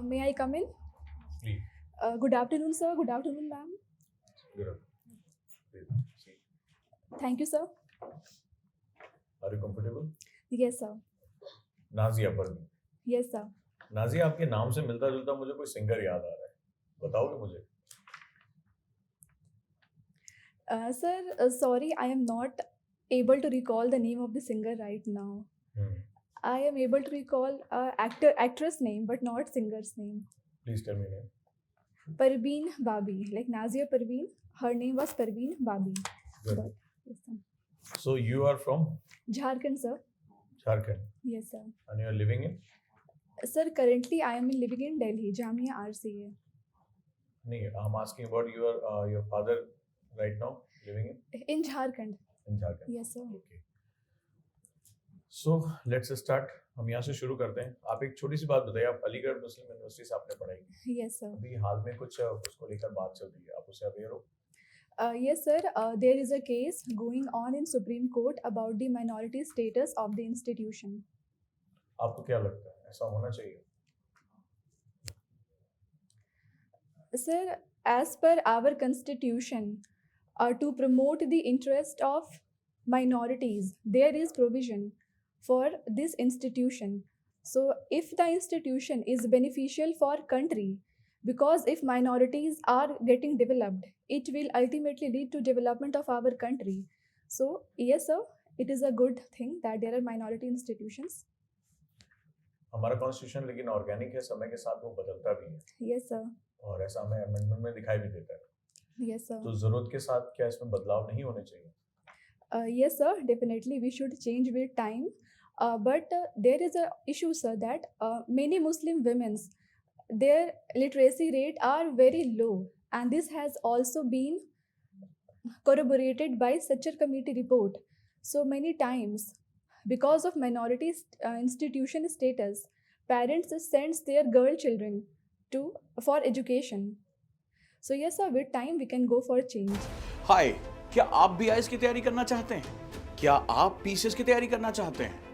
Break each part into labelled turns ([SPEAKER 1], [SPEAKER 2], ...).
[SPEAKER 1] May I come in?
[SPEAKER 2] Please.
[SPEAKER 1] Good afternoon, sir. Good afternoon, ma'am.
[SPEAKER 2] Good afternoon. Please. See.
[SPEAKER 1] Thank you, sir.
[SPEAKER 2] Are you comfortable?
[SPEAKER 1] Yes, sir.
[SPEAKER 2] Nazia Parveen.
[SPEAKER 1] Yes, sir.
[SPEAKER 2] Nazia, आपके नाम से मिलता जुलता मुझे कोई singer याद आ रहा है, बताओगे मुझे?
[SPEAKER 1] Sir, sorry, I am not able to recall the name of the singer right now. I am able to recall actress name, but not singer's name.
[SPEAKER 2] Please tell me name.
[SPEAKER 1] Parveen Babi, like Nazia Parveen. Her name was Parveen Babi.
[SPEAKER 2] Good.
[SPEAKER 1] But, yes, sir.
[SPEAKER 2] So you are from
[SPEAKER 1] Jharkhand, sir.
[SPEAKER 2] Jharkhand
[SPEAKER 1] Yes, sir.
[SPEAKER 2] and you are living in?
[SPEAKER 1] Sir, currently I am living in Delhi, Jamia RCA.
[SPEAKER 2] No, I'm asking about your father right now living
[SPEAKER 1] In Jharkhand.
[SPEAKER 2] in Jharkhand.
[SPEAKER 1] Yes, sir.
[SPEAKER 2] Okay. So let's start. हम यहाँ से शुरू करते हैं. आप एक छोटी सी बात बताइए, आप अलीगढ़ मुस्लिम यूनिवर्सिटी से आपने पढ़ाई की.
[SPEAKER 1] Yes, sir.
[SPEAKER 2] अभी हाल में कुछ उसको लेकर बात चल रही है, आप उससे अवेयर हो?
[SPEAKER 1] Yes, sir. There is a case going on in Supreme Court about the minority status of the institution.
[SPEAKER 2] आपको क्या लगता है, ऐसा होना चाहिए?
[SPEAKER 1] Sir, as per our constitution, to promote the interest of minorities, there is provision for this institution. So if the institution is beneficial for country, because if minorities are getting developed, it will ultimately lead to development of our country. So yes, sir, it is a good thing that there are minority institutions.
[SPEAKER 2] हमारा constitution लेकिन organic है, समय के साथ वो बदलता भी है.
[SPEAKER 1] Yes, sir.
[SPEAKER 2] और ऐसा हमें अमेंडमेंट में दिखाई भी देता है.
[SPEAKER 1] Yes, sir.
[SPEAKER 2] तो जरूरत के साथ क्या इसमें बदलाव नहीं होने चाहिए?
[SPEAKER 1] Yes, sir. Definitely, we should change with time. But there is a issue, sir, that many Muslim women's their literacy rate are very low, and this has also been corroborated by such a committee report. So many times, because of minority institution status, parents sends their girl children to for education. So yes, sir, with time we can go for change.
[SPEAKER 3] हाय, क्या आप BIS की तैयारी करना चाहते हैं? क्या आप PCS की तैयारी करना चाहते हैं?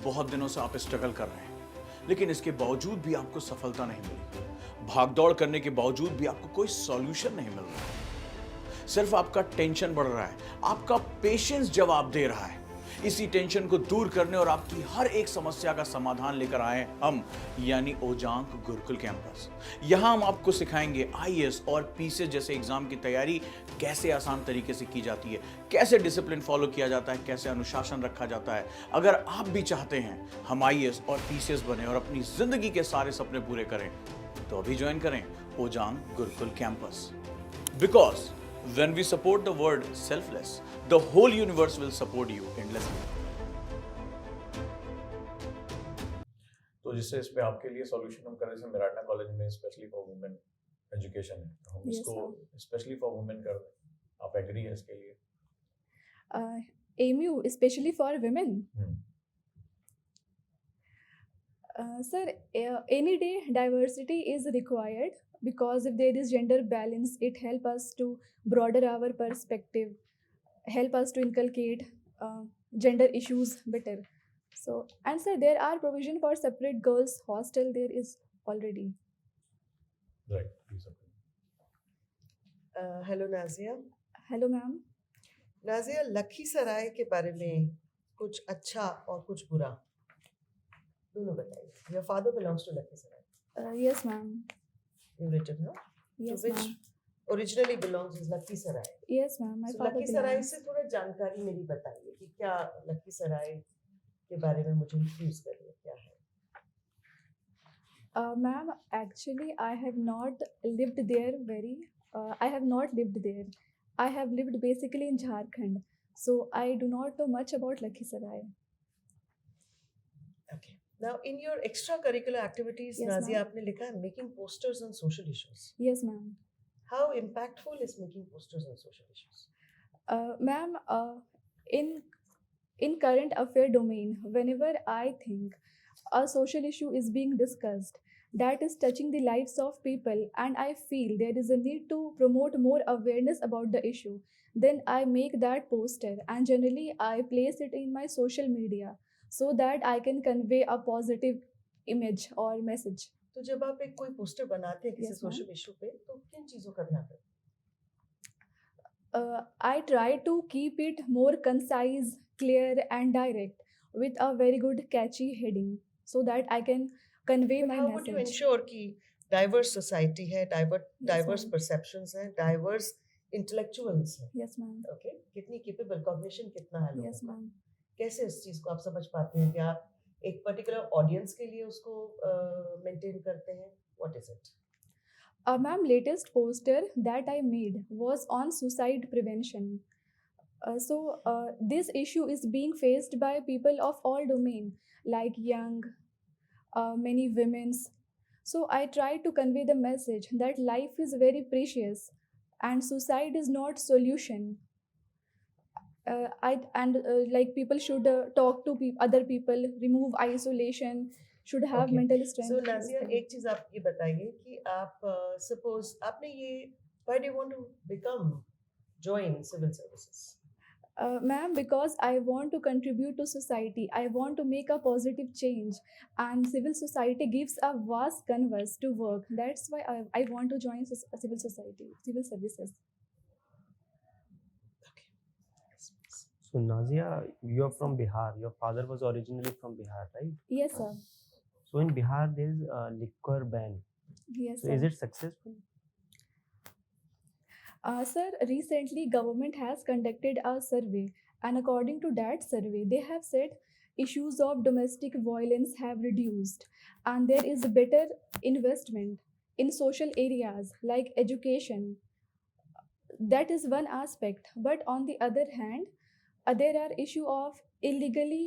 [SPEAKER 3] बहुत दिनों से आप स्ट्रगल कर रहे हैं, लेकिन इसके बावजूद भी आपको सफलता नहीं मिली। भागदौड़ करने के बावजूद भी आपको कोई सॉल्यूशन नहीं मिल रहा। सिर्फ आपका टेंशन बढ़ रहा है, आपका पेशेंस जवाब दे रहा है। इसी टेंशन को दूर करने और आपकी हर एक समस्या का समाधान लेकर आए हम, यानी ओजांग गुरुकुल कैंपस। यहाँ हम आपको सिखाएंगे आईएएस और पीसीएस जैसे एग्जाम की तैयारी कैसे आसान तरीके से की जाती है, कैसे डिसिप्लिन फॉलो किया जाता है, कैसे अनुशासन रखा जाता है। अगर आप भी चाहते हैं हम आईएएस और पीसीएस बने और अपनी जिंदगी के सारे सपने पूरे करें, तो अभी ज्वाइन करें Ojang Gurukul campus. Because when we support the word selfless, the whole universe will support you endlessly.
[SPEAKER 2] तो जिससे इस पे आपके लिए सॉल्यूशन हम कर रहे हैं, मेराटना कॉलेज में स्पेशली फॉर वुमेन एजुकेशन है, तो हम
[SPEAKER 1] Yes,
[SPEAKER 2] इसको स्पेशली फॉर वुमेन कर रहे हैं. आप एग्री है इसके लिए?
[SPEAKER 1] AMU especially for women. Sir, any day diversity is required, because if there is gender balance, it helps us to broaden our perspective, help us to inculcate gender issues better. So, and sir, there are provision for separate girls hostel. There is already.
[SPEAKER 2] Right. Please.
[SPEAKER 4] Hello Nazia.
[SPEAKER 1] Hello, ma'am.
[SPEAKER 4] Nazia, Lakhisarai के बारे में कुछ अच्छा और कुछ बुरा दोनों बताइए। Your father belongs to Lakhisaray.
[SPEAKER 1] Yes, ma'am.
[SPEAKER 4] You written, no?
[SPEAKER 1] Yes,
[SPEAKER 4] So which
[SPEAKER 1] ma'am.
[SPEAKER 4] originally belongs is Lakhisaray.
[SPEAKER 1] Yes, ma'am. My
[SPEAKER 4] So
[SPEAKER 1] father
[SPEAKER 4] Lakhisarai
[SPEAKER 1] belongs.
[SPEAKER 4] से थोड़ा जानकारी मेरी बताइए कि क्या लखीसराय के बारे में मुझे इंट्रोड्यूस करिए, क्या है?
[SPEAKER 1] Ma'am, actually, I have not lived there I have not lived there. I have lived basically in Jharkhand. So I do not know much about Lakhisarai.
[SPEAKER 4] Okay. Now in your extracurricular activities,
[SPEAKER 1] Yes,
[SPEAKER 4] Nazia,
[SPEAKER 1] ma'am.
[SPEAKER 4] आपने लिखा है making posters on social issues.
[SPEAKER 1] Yes, ma'am.
[SPEAKER 4] How impactful is making posters on social issues?
[SPEAKER 1] Ma'am, in current affair domain, whenever I think a social issue is being discussed that is touching the lives of people, and I feel there is a need to promote more awareness about the issue, then I make that poster and generally I place it in my social media so that I can convey a positive image or message.
[SPEAKER 4] तो जब आप एक कोई poster बनाते हैं किसी
[SPEAKER 1] Yes, ma'am.
[SPEAKER 4] Social issue पे तो किन चीजों का ध्यान रखते
[SPEAKER 1] I try to keep it more concise, clear, and direct with a very good catchy heading so that I can convey
[SPEAKER 4] हैं?
[SPEAKER 1] my
[SPEAKER 4] How would you
[SPEAKER 1] message.
[SPEAKER 4] ensure कि diverse society है, diverse
[SPEAKER 1] ma'am.
[SPEAKER 4] perceptions हैं, diverse intellectuals हैं,
[SPEAKER 1] Yes, ma'am.
[SPEAKER 4] okay? कितनी capable cognition कितना है लोगों
[SPEAKER 1] Yes,
[SPEAKER 4] का?
[SPEAKER 1] ma'am.
[SPEAKER 4] कैसे इस चीज को आप समझ पाते हैं कि आप एक पर्टिकुलर ऑडियंस के लिए उसको मेंटेन करते हैं? What is it?
[SPEAKER 1] Ma'am, latest poster that I made was on suicide prevention. This issue is being faced by people of all domain, like young, many women's. So I try to convey the message that life is very precious, and suicide is not solution. Like people should talk to other people, remove isolation, should have
[SPEAKER 4] Okay.
[SPEAKER 1] mental strength.
[SPEAKER 4] So
[SPEAKER 1] Yes,
[SPEAKER 4] Nazia
[SPEAKER 1] ma'am.
[SPEAKER 4] एक चीज आप ये बताइए कि आप suppose आपने ये why do you want to become join civil services?
[SPEAKER 1] Ma'am, because I want to contribute to society, I want to make a positive change, and civil society gives a vast canvas to work. That's why I want to join civil society, civil services.
[SPEAKER 4] Okay. Yes, please.
[SPEAKER 5] So Nazia, you're from Bihar. Your father was originally from Bihar, right?
[SPEAKER 1] Yes, sir.
[SPEAKER 5] So in Bihar, there's a liquor ban.
[SPEAKER 1] Yes,
[SPEAKER 5] So
[SPEAKER 1] sir.
[SPEAKER 5] is it successful?
[SPEAKER 1] Sir, recently government has conducted a survey, and according to that survey, they have said issues of domestic violence have reduced, and there is better investment in social areas like education. That is one aspect, but on the other hand, there are issue of illegally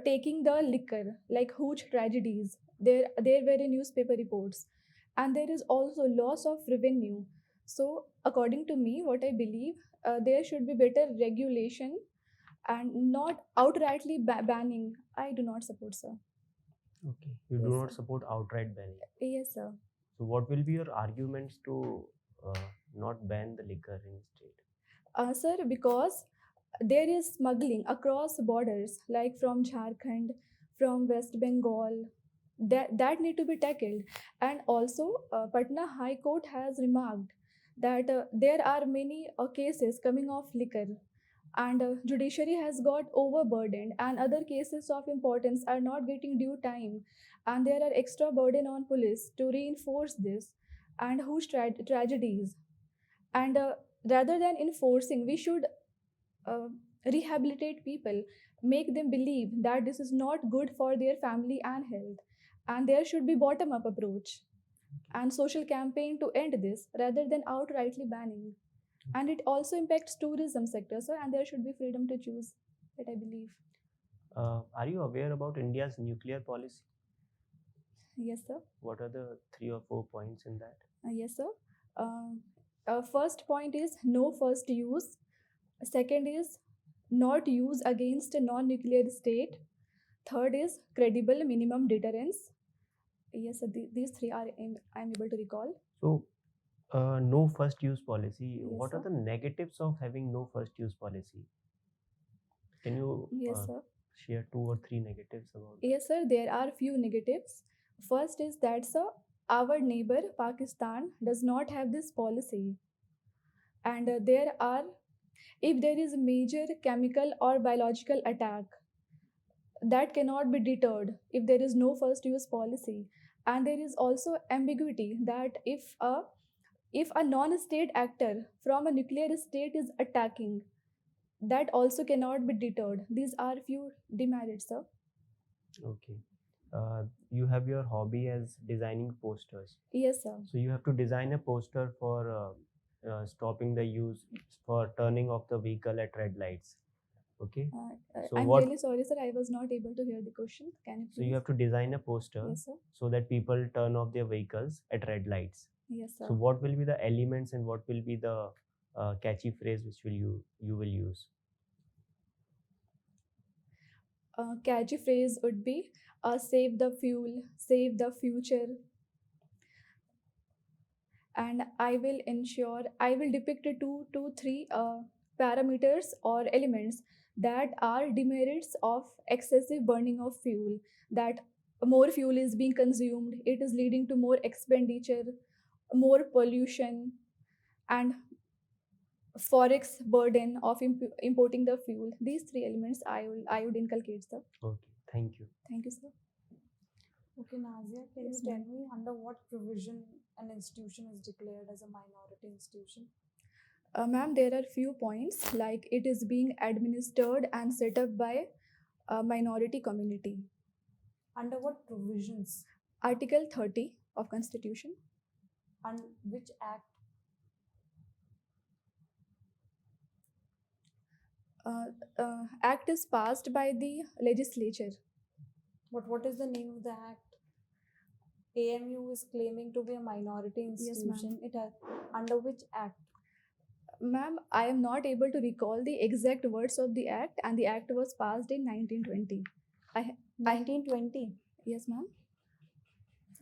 [SPEAKER 1] taking the liquor, like huge tragedies. There were newspaper reports, and there is also loss of revenue. So according to me, what I believe, there should be better regulation and not outrightly banning. I do not support, sir.
[SPEAKER 5] Okay. You
[SPEAKER 1] Yes,
[SPEAKER 5] do not
[SPEAKER 1] sir.
[SPEAKER 5] support outright banning.
[SPEAKER 1] Yes, sir.
[SPEAKER 5] So what will be your arguments to not ban the liquor in state?
[SPEAKER 1] Sir, because there is smuggling across borders, like from Jharkhand, from West Bengal, that need to be tackled. And also, Patna High Court has remarked that there are many cases coming off liquor, and judiciary has got overburdened, and other cases of importance are not getting due time, and there are extra burden on police to reinforce this, and whose tragedies. And rather than enforcing, we should rehabilitate people, make them believe that this is not good for their family and health, and there should be bottom up approach and social campaign to end this rather than outrightly banning. And it also impacts tourism sector, sir, and there should be freedom to choose, that I believe.
[SPEAKER 5] Are you aware about India's nuclear policy?
[SPEAKER 1] Yes, sir.
[SPEAKER 5] What are the 3 or 4 points in that?
[SPEAKER 1] Yes, sir. First point is no first use. Second is not use against a non-nuclear state. Third is credible minimum deterrence. Yes, sir. These three are I'm able to recall.
[SPEAKER 5] So no first use policy.
[SPEAKER 1] Yes,
[SPEAKER 5] What are
[SPEAKER 1] sir.
[SPEAKER 5] the negatives of having no first use policy? Can you
[SPEAKER 1] Yes, sir.
[SPEAKER 5] share 2 or 3 negatives about it?
[SPEAKER 1] Yes, sir. There are few negatives. First is that, sir, our neighbor Pakistan does not have this policy, and if there is a major chemical or biological attack, that cannot be deterred if there is no first use policy. And there is also ambiguity that if a non-state actor from a nuclear state is attacking, that also cannot be deterred. These are few demerits, sir.
[SPEAKER 5] Okay. You have your hobby as designing posters.
[SPEAKER 1] Yes, sir.
[SPEAKER 5] So you have to design a poster for stopping the use, for turning off the vehicle at red lights. Okay. So
[SPEAKER 1] I'm
[SPEAKER 5] what-
[SPEAKER 1] really sorry, sir. I was not able to hear the question. Can you please?
[SPEAKER 5] So you have to design a poster
[SPEAKER 1] Yes, sir.
[SPEAKER 5] so that people turn off their vehicles at red lights.
[SPEAKER 1] Yes, sir.
[SPEAKER 5] So what will be the elements and what will be the catchy phrase which you will use?
[SPEAKER 1] Catchy phrase would be save the fuel, save the future. And I will depict 2 to 3 parameters or elements that are demerits of excessive burning of fuel. That more fuel is being consumed. It is leading to more expenditure, more pollution, and forex burden of importing the fuel. These three elements I would inculcate, sir.
[SPEAKER 5] Okay, thank you.
[SPEAKER 1] Thank you, sir.
[SPEAKER 6] Okay, Nazia, can
[SPEAKER 1] Yes,
[SPEAKER 6] you tell
[SPEAKER 1] ma'am.
[SPEAKER 6] me under what provision an institution is declared as a minority institution?
[SPEAKER 1] Ma'am, there are few points like it is being administered and set up by a minority community.
[SPEAKER 6] Under what provisions
[SPEAKER 1] Article 30 of Constitution.
[SPEAKER 6] and which act?
[SPEAKER 1] Act is passed by the legislature.
[SPEAKER 6] But what is the name of the act? AMU is claiming to be a minority
[SPEAKER 1] Yes, ma'am.
[SPEAKER 6] institution. It has under which act?
[SPEAKER 1] Ma'am, I am not able to recall the exact words of the act, and the act was passed in 1920.
[SPEAKER 6] 1920.
[SPEAKER 1] Yes, ma'am.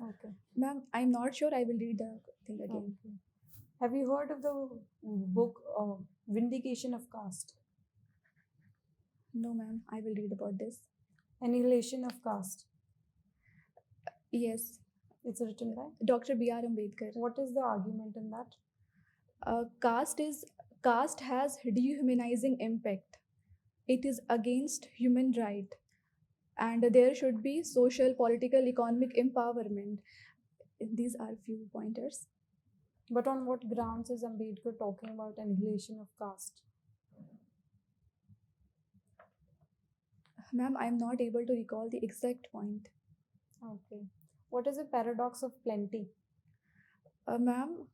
[SPEAKER 6] Okay.
[SPEAKER 1] Ma'am, I'm not sure. I will read the thing again.
[SPEAKER 6] Okay. Have you heard of the book Vindication of Caste?
[SPEAKER 1] No, ma'am. I will read about this.
[SPEAKER 6] Annihilation of Caste.
[SPEAKER 1] Yes,
[SPEAKER 6] It's written by.
[SPEAKER 1] Dr. B.R. Ambedkar.
[SPEAKER 6] What is the argument in that?
[SPEAKER 1] Caste has dehumanizing impact. It is against human right, and there should be social, political, economic empowerment. These are few pointers.
[SPEAKER 6] But on what grounds is Ambedkar talking about annihilation of caste?
[SPEAKER 1] Ma'am, I am not able to recall the exact point.
[SPEAKER 6] Okay. What is a paradox of plenty?
[SPEAKER 1] Ma'am,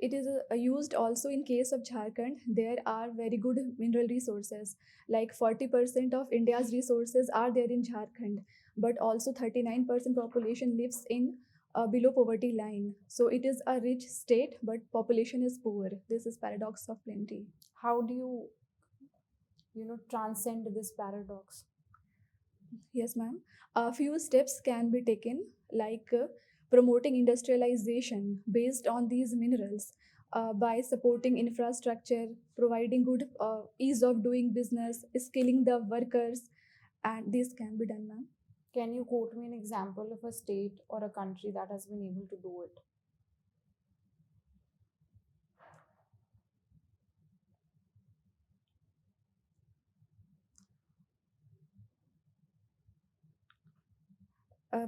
[SPEAKER 1] it is used also in case of Jharkhand. There are very good mineral resources. Like 40% of India's resources are there in Jharkhand, but also 39% population lives in below poverty line. So it is a rich state, but population is poor. This is paradox of plenty.
[SPEAKER 6] How do you transcend this paradox?
[SPEAKER 1] Yes, ma'am. A few steps can be taken, like promoting industrialization based on these minerals by supporting infrastructure, providing good ease of doing business, skilling the workers, and this can be done, ma'am.
[SPEAKER 6] Can you quote me an example of a state or a country that has been able to do it?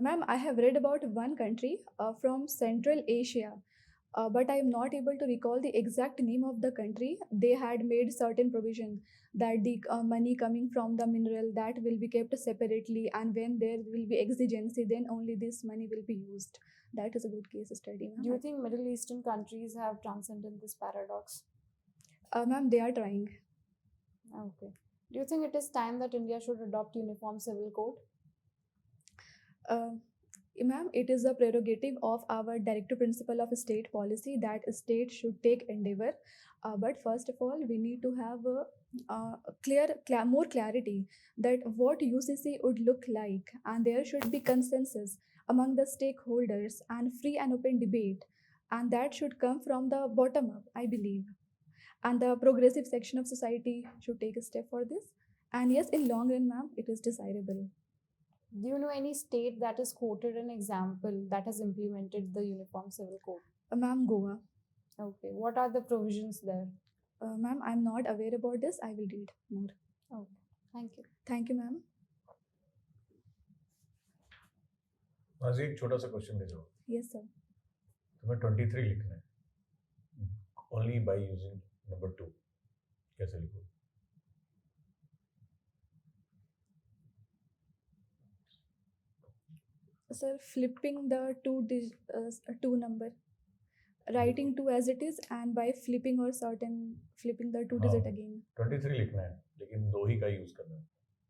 [SPEAKER 1] Ma'am, I have read about one country from Central Asia, but I am not able to recall the exact name of the country. They had made certain provision that the money coming from the mineral that will be kept separately, and when there will be exigency, then only this money will be used. That is a good case study, ma'am.
[SPEAKER 6] Do you think Middle Eastern countries have transcended this paradox?
[SPEAKER 1] Ma'am, they are trying.
[SPEAKER 6] Okay. Do you think it is time that India should adopt uniform civil code?
[SPEAKER 1] Ma'am, it is a prerogative of our directive principle of state policy that a state should take endeavor. But first of all, we need to have more clarity that what UCC would look like, and there should be consensus among the stakeholders and free and open debate, and that should come from the bottom up, I believe. And the progressive section of society should take a step for this. And yes, in long run, ma'am, it is desirable.
[SPEAKER 6] Do you know any state that is quoted an example that has implemented the uniform civil code?
[SPEAKER 1] Ma'am, Goa.
[SPEAKER 6] Okay. What are the provisions there?
[SPEAKER 1] Ma'am, I'm not aware about this. I will read more.
[SPEAKER 6] Okay. Thank you.
[SPEAKER 1] Thank you, ma'am.
[SPEAKER 2] आज एक छोटा सा question दे दो
[SPEAKER 1] Yes, sir.
[SPEAKER 2] तुम्हें 23 लिखना है only by using number 2 कैसे लिखो
[SPEAKER 1] Sir, flipping the two number, writing 2 as it is, and by flipping or certain flipping the 2 digit
[SPEAKER 2] हाँ.
[SPEAKER 1] again.
[SPEAKER 2] 23 लिखना है लेकिन 2 ही का यूज करना है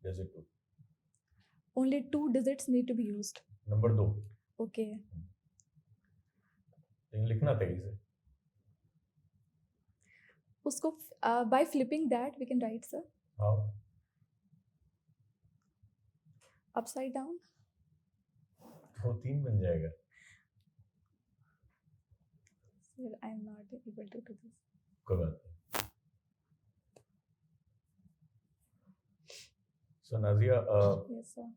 [SPEAKER 2] जैसे 2
[SPEAKER 1] Only 2 digits need to be used.
[SPEAKER 2] Number 2
[SPEAKER 1] Okay.
[SPEAKER 2] लेकिन लिखना तेजी से
[SPEAKER 1] Usko by flipping that we can write, sir,
[SPEAKER 2] हाँ
[SPEAKER 1] upside down.
[SPEAKER 2] वो 3 बन जाएगा
[SPEAKER 1] Sir, I am not able to do this.
[SPEAKER 2] कोई बात नहीं सो नाजिया
[SPEAKER 1] Yes, sir.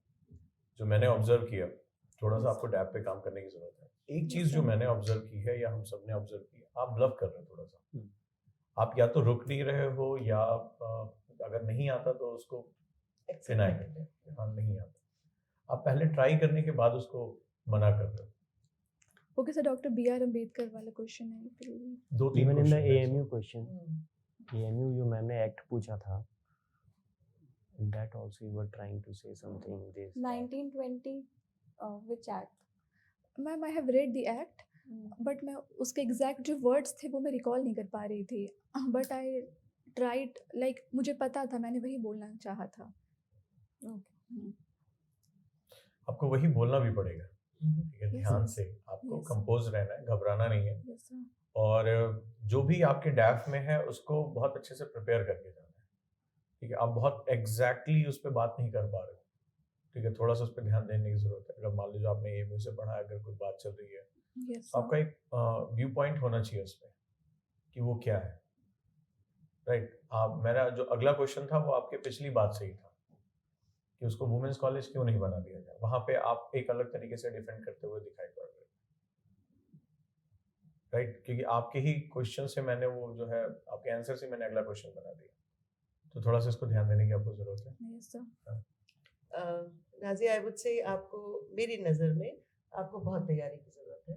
[SPEAKER 2] जो मैंने ऑब्जर्व किया, थोड़ा सा आपको डैप पे काम करने की जरूरत है। एक चीज जो मैंने ऑब्जर्व की है या हम सब ने ऑब्जर्व की है, आप ब्लफ कर रहे हो थोड़ा सा। आप या तो रुक नहीं रहे हो या अगर नहीं आता तो उसको डिनाई कर रहे हो, हाँ नहीं आता। आप पहले ट्राई करने के बाद उसको मना कर रहे हो।
[SPEAKER 1] Okay sir, doctor BR Ambedkar वाला क्वेश्चन है फिर भी।
[SPEAKER 2] 2-3
[SPEAKER 5] इवन इन द
[SPEAKER 2] question है
[SPEAKER 5] AMU
[SPEAKER 2] इसमें।
[SPEAKER 5] क्वेश्चन, AMU जो मैम ने एक्ट पूछा था, in that also you were trying to say something this
[SPEAKER 6] 1920 which act?
[SPEAKER 1] Ma'am I have read the act, but मैं उसके एग्जैक्ट जो वर्ड्स थे वो मैं रिकॉल नहीं कर पा रही थी, बट आई ट्राइड, लाइक मुझे पता था, मैंने वही बोलना चाहा था।
[SPEAKER 2] आपको वही बोलना भी पड़ेगा, ठीक है?
[SPEAKER 1] Yes,
[SPEAKER 2] ध्यान
[SPEAKER 1] yes.
[SPEAKER 2] से आपको
[SPEAKER 1] Yes.
[SPEAKER 2] कंपोज रहना है, घबराना नहीं है।
[SPEAKER 1] Yes sir.
[SPEAKER 2] और जो भी आपके डैफ में है उसको बहुत अच्छे से प्रिपेयर करके जाना है, ठीक है? आप बहुत एग्जैक्टली उस पर बात नहीं कर पा रहे हो, ठीक है? थोड़ा सा उस पर ध्यान देने की जरूरत है। अगर मान लीजिए आपने AMU से पढ़ा है, अगर कोई बात चल रही है,
[SPEAKER 1] यस
[SPEAKER 2] तो आपका एक व्यू पॉइंट होना चाहिए उसमें कि वो क्या है, राइट? मेरा जो अगला क्वेश्चन था वो आपके पिछली बात से ही था कि उसको वुमेन्स कॉलेज क्यों नहीं बना दिया जाए। वहां पे आप एक अलग तरीके से डिफेंड करते हुए दिखाई पड़ रहे, राइट? क्योंकि आपके ही क्वेश्चन से मैंने वो जो है आपके आंसर से मैंने अगला क्वेश्चन बना दिया, तो थोड़ा सा इसको ध्यान देने की आपको जरूरत है।
[SPEAKER 1] Yes sir.
[SPEAKER 4] Nazia, I would say आपको, मेरी नज़र में आपको बहुत तैयारी की ज़रूरत है।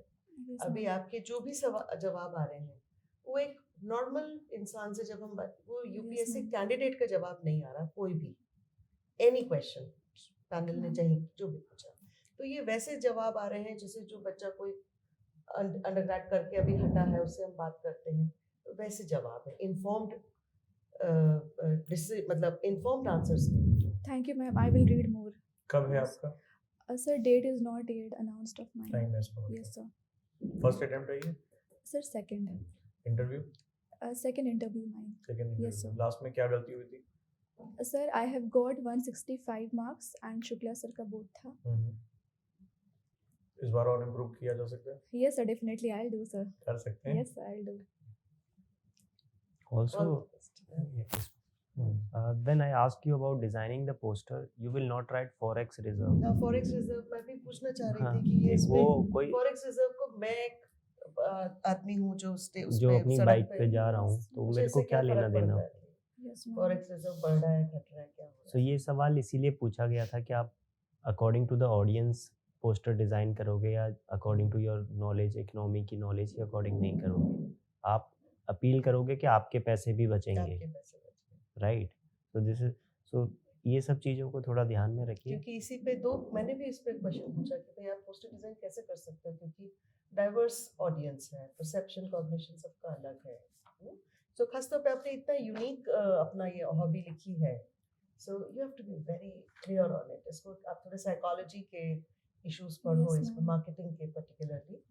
[SPEAKER 1] Yes,
[SPEAKER 4] अभी
[SPEAKER 1] ma'am.
[SPEAKER 4] आपके जो भी जवाब आ रहे हैं वो एक नॉर्मल इंसान से, जब हम वो UPSC
[SPEAKER 1] ma'am.
[SPEAKER 4] कैंडिडेट का जवाब नहीं आ रहा, कोई भी एनी क्वेश्चन पैनल ने चाहे जो भी पूछा, तो ये वैसे जवाब आ रहे हैं जैसे जो बच्चा कोई अंडरग्रेड करके अभी हटा है उससे हम बात करते हैं, तो वैसे जवाब है, इन्फॉर्म्ड मतलब इन्फॉर्म्ड आंसर्स नहीं।
[SPEAKER 1] Thank you, ma'am. I will read more.
[SPEAKER 2] कब है
[SPEAKER 1] Yes.
[SPEAKER 2] आपका
[SPEAKER 1] Sir, date is not yet announced of mine.
[SPEAKER 2] Time है इसका?
[SPEAKER 1] Yes, sir.
[SPEAKER 2] फर्स्ट अटेम्प्ट है ये
[SPEAKER 1] Sir, second.
[SPEAKER 2] Interview?
[SPEAKER 1] Second interview mine.
[SPEAKER 2] Second
[SPEAKER 1] Yes, sir.
[SPEAKER 2] Interview. Last में क्या गलती हुई थी?
[SPEAKER 1] Sir, I have got 165 marks and Shukla sir का both था.
[SPEAKER 2] इस बार और इम्प्रूव किया जा सकता है?
[SPEAKER 1] Yes, sir. Definitely, I'll do, sir.
[SPEAKER 2] कर सकते हैं?
[SPEAKER 1] Yes, sir, I'll do.
[SPEAKER 5] also yes. When I ask you about designing the poster, you will not write forex reserve.
[SPEAKER 4] Forex reserve मैं भी पूछना चाह रही
[SPEAKER 5] हाँ,
[SPEAKER 4] थी कि ये
[SPEAKER 5] वो
[SPEAKER 4] इसमें
[SPEAKER 5] कोई
[SPEAKER 4] फॉरेक्स रिजर्व को, मैं एक आदमी हूँ जो
[SPEAKER 5] जो अपनी बाइक पे जा रहा हूँ, तो
[SPEAKER 4] मुझे
[SPEAKER 5] मेरे को
[SPEAKER 4] इससे
[SPEAKER 5] क्या लेना
[SPEAKER 4] फर्क
[SPEAKER 5] देना।
[SPEAKER 4] पड़ता है?
[SPEAKER 1] Yes, ma'am.
[SPEAKER 4] फॉरेक्स रिजर्व बढ़ रहा है, घट रहा है, क्या हो रहा
[SPEAKER 5] सो ये सवाल इसीलिए पूछा गया था कि आप according to the audience poster design करोगे या according to your knowledge, economy की नॉलेज के अकॉर्डिंग नहीं करोगे। आप अपील करोगे कि आपके पैसे भी
[SPEAKER 4] है?
[SPEAKER 5] बचेंगे,
[SPEAKER 4] आपके पैसे बच गए।
[SPEAKER 5] राइट? सो दिस इज, सो ये सब चीज़ों को थोड़ा ध्यान में रखिए।
[SPEAKER 4] क्योंकि इसी पे मैंने भी इस पे क्वेश्चन पूछा कि भाई आप पोस्टर डिजाइन कैसे कर सकते हो, क्योंकि डाइवर्स ऑडियंस है, परसेप्शन कॉग्निशन सबका अलग है। सो खासतौर पे आपने इतना यूनिक अपना ये हॉबी लिखी है, so you have to be very clear on it. इसको आप थोड़े साइकोलॉजी के इश्यूज पढ़ो,
[SPEAKER 1] Yes,
[SPEAKER 4] इस पे
[SPEAKER 1] ma'am.
[SPEAKER 4] मार्केटिंग के particularly,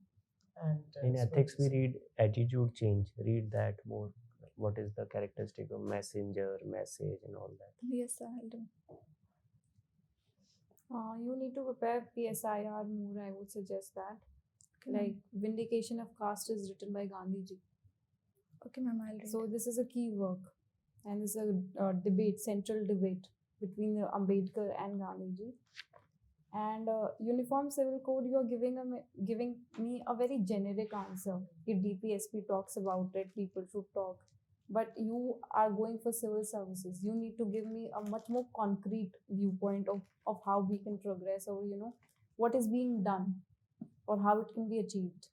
[SPEAKER 4] and
[SPEAKER 5] In ethics, we read attitude change. Read that more. What is the characteristic of messenger, message, and all that.
[SPEAKER 1] Yes, sir, I'll do.
[SPEAKER 6] You need to prepare PSIR more, I would suggest that. Like Vindication of Caste is written by Gandhi ji.
[SPEAKER 1] Okay, ma'am, I'll read.
[SPEAKER 6] So this is a key work, and this is a debate, central debate between Ambedkar and Gandhi ji. And Uniform Civil Code, you are giving me a very generic answer. If DPSP talks about it, people should talk. But you are going for civil services. You need to give me a much more concrete viewpoint of how we can progress, or what is being done or how it can be achieved.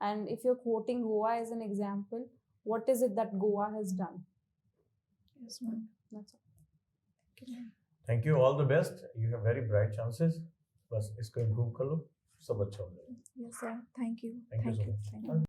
[SPEAKER 6] And if you're quoting Goa as an example, what is it that Goa has done?
[SPEAKER 1] Yes, ma'am.
[SPEAKER 6] That's all.
[SPEAKER 1] Okay, ma'am.
[SPEAKER 2] Thank you, all the best, you have very bright chances. बस इसको improve कर लो, सब अच्छा हो जाएगा।
[SPEAKER 1] Yes, sir. Thank you.
[SPEAKER 2] Thank you so
[SPEAKER 1] Thank you.
[SPEAKER 2] much.
[SPEAKER 1] Thank you.